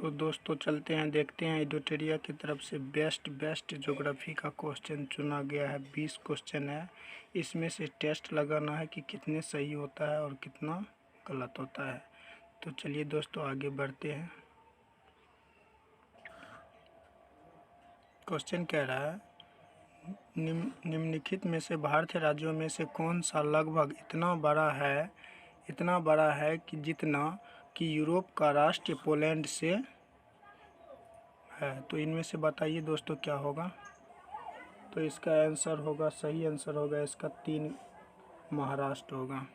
तो दोस्तों चलते हैं, देखते हैं एडुटेरिया की तरफ से बेस्ट ज्योग्राफी का क्वेश्चन चुना गया है। 20 क्वेश्चन है, इसमें से टेस्ट लगाना है कि कितने सही होता है और कितना गलत होता है। तो चलिए दोस्तों आगे बढ़ते हैं। क्वेश्चन कह रहा है निम्नलिखित में से भारतीय राज्यों में से कौन सा लगभग इतना बड़ा है कि जितना कि यूरोप का राष्ट्र पोलैंड से है। तो इनमें से बताइए दोस्तों क्या होगा। तो इसका आंसर होगा, सही आंसर होगा इसका 3 महाराष्ट्र होगा।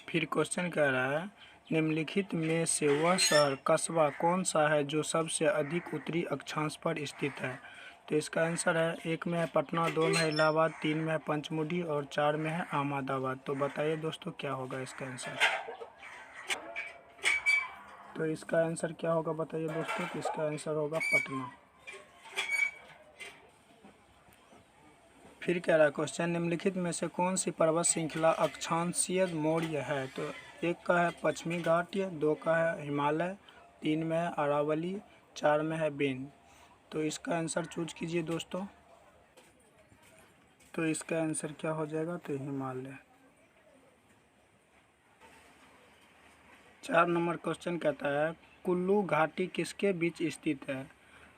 फिर क्वेश्चन कह रहा है निम्नलिखित में से वह शहर कस्बा कौन सा है जो सबसे अधिक उत्तरी अक्षांश पर स्थित है। तो इसका आंसर है 1 में है पटना, 2 में है इलाहाबाद, 3 में है पंचमुड़ी और 4 में है अहमदाबाद। तो बताइए दोस्तों क्या होगा इसका आंसर। तो इसका आंसर क्या होगा बताइए दोस्तों। तो इसका आंसर होगा पटना। फिर कह रहा है क्वेश्चन निम्नलिखित में से कौन सी पर्वत श्रृंखला अक्षांशीय मौर्य है। तो 1 का है पश्चिमी घाट, 2 का है हिमालय, 3 में है अरावली, 4 में है बिंद। तो इसका आंसर चूज कीजिए दोस्तों। तो इसका आंसर क्या हो जाएगा। तो हिमालय। 4 नंबर क्वेश्चन कहता है कुल्लू घाटी किसके बीच स्थित है।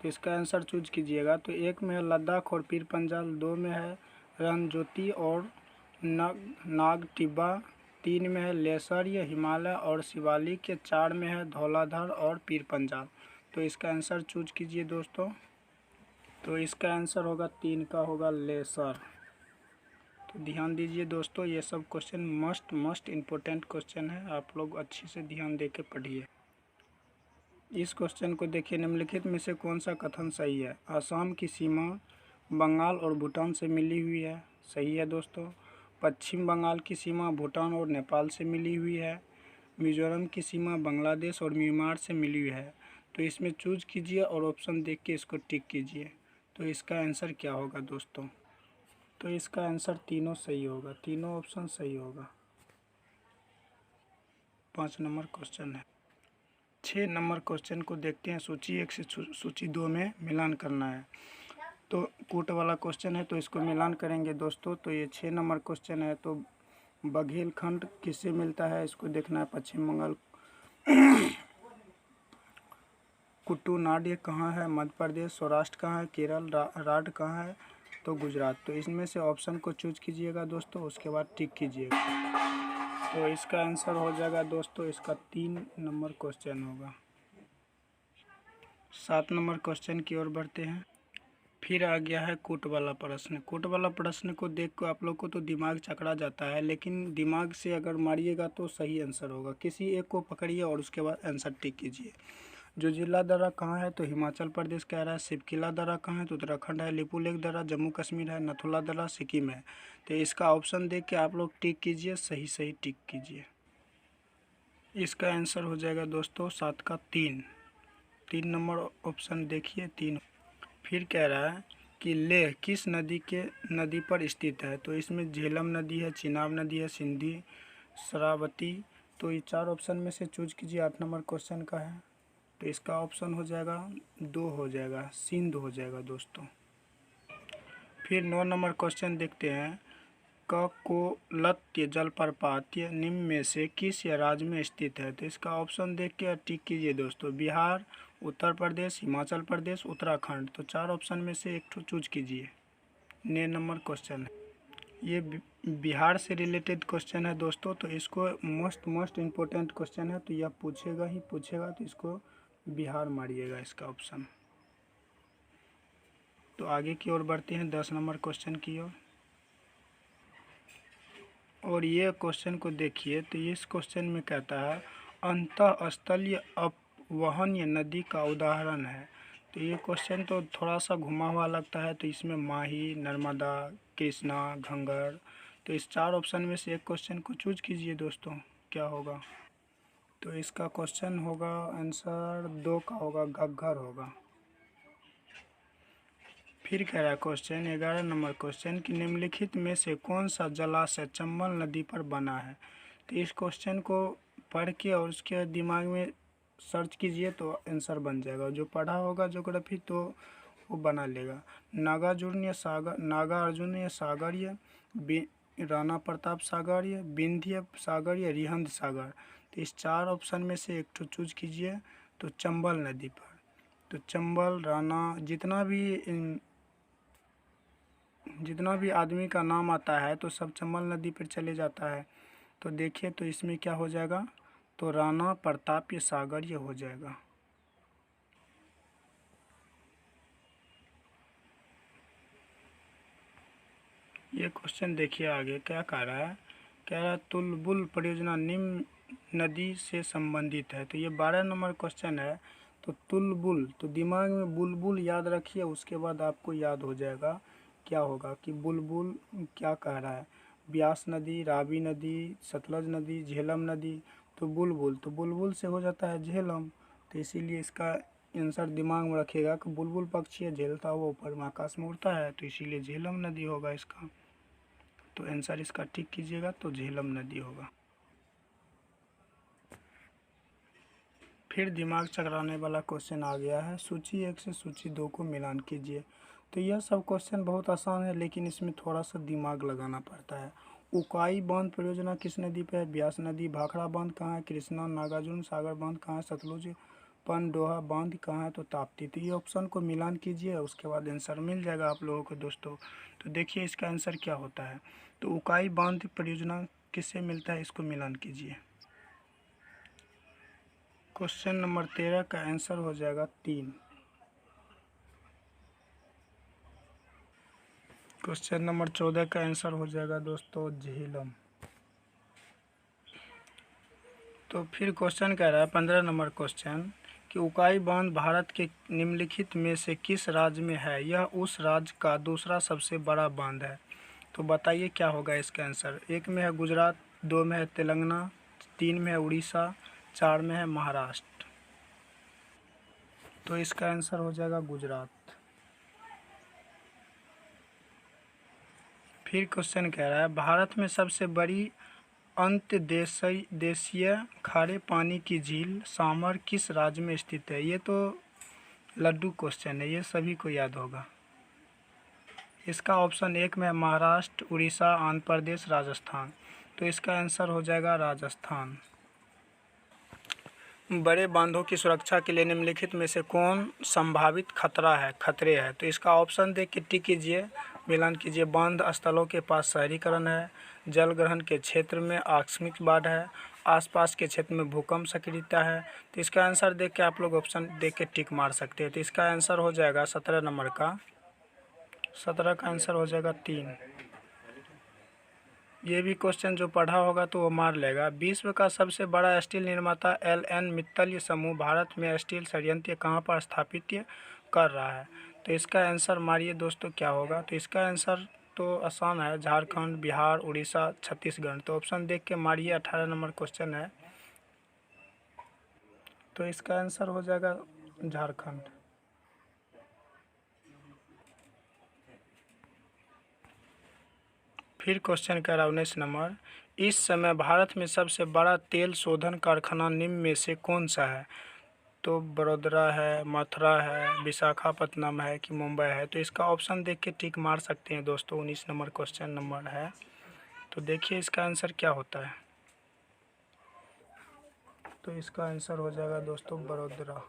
तो इसका आंसर चूज कीजिएगा। तो 1 में है लद्दाख और पीर पंजाल, 2 में है रणज्योति और नाग टिब्बा, 3 में है लेसर या हिमालय और शिवालिक, 4 में है धौलाधर और पीर पंजाल। तो इसका आंसर चूज कीजिए दोस्तों। तो इसका आंसर होगा 3 का होगा लेसर। तो ध्यान दीजिए दोस्तों, ये सब क्वेश्चन मस्ट इम्पोर्टेंट क्वेश्चन है, आप लोग अच्छे से ध्यान दे के पढ़िए। इस क्वेश्चन को देखिए निम्नलिखित में से कौन सा कथन सही है। असम की सीमा बंगाल और भूटान से मिली हुई है, सही है दोस्तों। पश्चिम बंगाल की सीमा भूटान और नेपाल से मिली हुई है। मिजोरम की सीमा बांग्लादेश और म्यांमार से मिली हुई है। तो इसमें चूज कीजिए और ऑप्शन देख के इसको टिक कीजिए। तो इसका आंसर क्या होगा दोस्तों। तो इसका आंसर तीनों सही होगा, तीनों ऑप्शन सही होगा। 5 नंबर क्वेश्चन है। 6 नंबर क्वेश्चन को देखते हैं। सूची 1 से सूची 2 में मिलान करना है। तो कूट वाला क्वेश्चन है तो इसको मिलान करेंगे दोस्तों। तो ये 6 नंबर क्वेश्चन है। तो बघेलखंड किससे मिलता है इसको देखना है। पश्चिम बंगाल। कुट्टूनाड ये कहाँ है, मध्य प्रदेश। सौराष्ट्र कहाँ है, केरल। राड कहाँ है, तो गुजरात। तो इसमें से ऑप्शन को चूज कीजिएगा दोस्तों, उसके बाद टिक कीजिएगा। तो इसका आंसर हो जाएगा दोस्तों, इसका 3 नंबर क्वेश्चन होगा। 7 नंबर क्वेश्चन की ओर बढ़ते हैं। फिर आ गया है कूट वाला प्रश्न। कूट वाला प्रश्न को देख कर आप लोग को तो दिमाग चकरा जाता है, लेकिन दिमाग से अगर मारिएगा तो सही आंसर होगा। किसी एक को पकड़िए और उसके बाद आंसर टिक कीजिए। जो जिला दर्रा कहाँ है, तो हिमाचल प्रदेश कह रहा है। शिवकिला दर्रा कहाँ है, तो उत्तराखंड है। लिपुलेख दर्रा जम्मू कश्मीर है। नथुला दर्रा सिक्किम है। तो इसका ऑप्शन देख के आप लोग टिक कीजिए, सही टिक कीजिए। इसका आंसर हो जाएगा दोस्तों 7 का 3 नंबर ऑप्शन देखिए 3। फिर कह रहा है कि लेह किस नदी पर स्थित है। तो इसमें झेलम नदी है, चिनाब नदी है, सिंधी, शरावती। तो ये 4 ऑप्शन में से चूज कीजिए। 8 नंबर क्वेश्चन का है। तो इसका ऑप्शन हो जाएगा 2 हो जाएगा, सिंध हो जाएगा दोस्तों। फिर 9 नंबर क्वेश्चन देखते हैं। ककोलत्य जलप्रपात निम्न में से किस राज्य में स्थित है। तो इसका ऑप्शन देख के टिक कीजिए दोस्तों। बिहार, उत्तर प्रदेश, हिमाचल प्रदेश, उत्तराखंड। तो 4 ऑप्शन में से एक चूज कीजिए। 9 नंबर क्वेश्चन है, ये बिहार से रिलेटेड क्वेश्चन है दोस्तों। तो इसको मोस्ट इम्पोर्टेंट क्वेश्चन है, तो यह पूछेगा ही पूछेगा। तो इसको बिहार मारिएगा इसका ऑप्शन। तो आगे की ओर बढ़ते हैं 10 नंबर क्वेश्चन की ओर। और ये क्वेश्चन को देखिए। तो इस क्वेश्चन में कहता है अंतःस्थलीय अपवहनीय नदी का उदाहरण है। तो ये क्वेश्चन तो थोड़ा सा घुमा हुआ लगता है। तो इसमें माही, नर्मदा, कृष्णा, घंगर। तो इस 4 ऑप्शन में से एक क्वेश्चन को चूज कीजिए दोस्तों, क्या होगा। तो इसका क्वेश्चन होगा आंसर 2 का होगा, घग्गर होगा। फिर कह रहा है क्वेश्चन 11 नंबर क्वेश्चन कि निम्नलिखित में से कौन सा जलाशय चंबल नदी पर बना है। तो इस क्वेश्चन को पढ़ के और उसके दिमाग में सर्च कीजिए तो आंसर बन जाएगा। जो पढ़ा होगा ज्योग्राफी तो वो बना लेगा। नागार्जुनीय सागर, नागार्जुनीय सागरीय, राणा प्रताप सागरीय, विंध्य सागरीय, रिहंद सागर। तो इस 4 ऑप्शन में से एक तो चूज कीजिए। तो चंबल नदी पर, तो चंबल, राणा, जितना भी आदमी का नाम आता है तो सब चंबल नदी पर चले जाता है। तो देखिए तो इसमें क्या हो जाएगा, तो राणा प्रताप सागर ये हो जाएगा। ये क्वेश्चन देखिए आगे क्या कह रहा है। कह रहा है तुलबुल परियोजना निम्न नदी से संबंधित है। तो ये 12 नंबर क्वेश्चन है। तो तुलबुल, तो दिमाग में बुलबुल याद रखिए, उसके बाद आपको याद हो जाएगा क्या होगा कि बुलबुल क्या कह रहा है। ब्यास नदी, रावी नदी, सतलज नदी, झेलम नदी। तो बुलबुल, तो बुलबुल से हो जाता है झेलम। तो इसीलिए इसका आंसर दिमाग में रखिएगा कि बुलबुल पक्षी है, झेलता हुआ ऊपर में आकाश में उड़ता है, तो इसीलिए झेलम नदी होगा इसका। तो आंसर इसका टिक कीजिएगा तो झेलम नदी होगा। फिर दिमाग चकराने वाला क्वेश्चन आ गया है, सूची 1 से सूची 2 को मिलान कीजिए। तो यह सब क्वेश्चन बहुत आसान है, लेकिन इसमें थोड़ा सा दिमाग लगाना पड़ता है। उकाई बांध परियोजना किस नदी पे है? ब्यास नदी। भाखड़ा बांध कहाँ है? कृष्णा। नागार्जुन सागर बांध कहाँ है? सतलुज। पनडोहा बांध कहाँ है? तो ताप्ती। तो ये ऑप्शन को मिलान कीजिए, उसके बाद आंसर मिल जाएगा आप लोगों को दोस्तों। तो देखिए इसका आंसर क्या होता है। तो उकाई बांध परियोजना किससे मिलता है, इसको मिलान कीजिए। क्वेश्चन नंबर 13 का आंसर हो जाएगा 3। क्वेश्चन नंबर 14 का आंसर हो जाएगा दोस्तों झेलम। तो फिर क्वेश्चन कह रहा है 15 नंबर क्वेश्चन कि उकाई बांध भारत के निम्नलिखित में से किस राज्य में है? यह उस राज्य का दूसरा सबसे बड़ा बांध है। तो बताइए क्या होगा इसका आंसर। 1 में है गुजरात, 2 में है तेलंगाना, 3 में है उड़ीसा, 4 में है महाराष्ट्र। तो इसका आंसर हो जाएगा गुजरात। फिर क्वेश्चन कह रहा है भारत में सबसे बड़ी अंतर्देशीय खारे पानी की झील सामर किस राज्य में स्थित है? ये तो लड्डू क्वेश्चन है, ये सभी को याद होगा। इसका ऑप्शन 1 में महाराष्ट्र, उड़ीसा, आंध्र प्रदेश, राजस्थान। तो इसका आंसर हो जाएगा राजस्थान। बड़े बांधों की सुरक्षा के लिए निम्नलिखित में से कौन संभावित खतरे है? तो इसका ऑप्शन देख के टिक कीजिए, मिलान कीजिए। बांध स्थलों के पास शहरीकरण है, जल ग्रहण के क्षेत्र में आकस्मिक बाढ़ है, आसपास के क्षेत्र में भूकंप सक्रियता है। तो इसका आंसर देख के आप लोग ऑप्शन देख के टिक मार सकते हैं। तो इसका आंसर हो जाएगा 17 नंबर का, 17 का आंसर हो जाएगा 3। ये भी क्वेश्चन जो पढ़ा होगा तो वो मार लेगा। विश्व का सबसे बड़ा स्टील निर्माता LN मित्तल समूह भारत में स्टील संयंत्र कहाँ पर स्थापित कर रहा है? तो इसका आंसर मारिए दोस्तों क्या होगा। तो इसका आंसर तो आसान है, झारखंड, बिहार, उड़ीसा, छत्तीसगढ़। तो ऑप्शन देख के मारिए, 18 नंबर क्वेश्चन है। तो इसका आंसर हो जाएगा झारखंड। फिर क्वेश्चन कर रहा है 19 नंबर, इस समय भारत में सबसे बड़ा तेल शोधन कारखाना निम्न में से कौन सा है? तो बड़ोदरा है, मथुरा है, विशाखापत्तनम है कि मुंबई है? तो इसका ऑप्शन देख के टिक मार सकते हैं दोस्तों। 19 नंबर क्वेश्चन नंबर है। तो देखिए इसका आंसर क्या होता है। तो इसका आंसर हो जाएगा दोस्तों बड़ोदरा।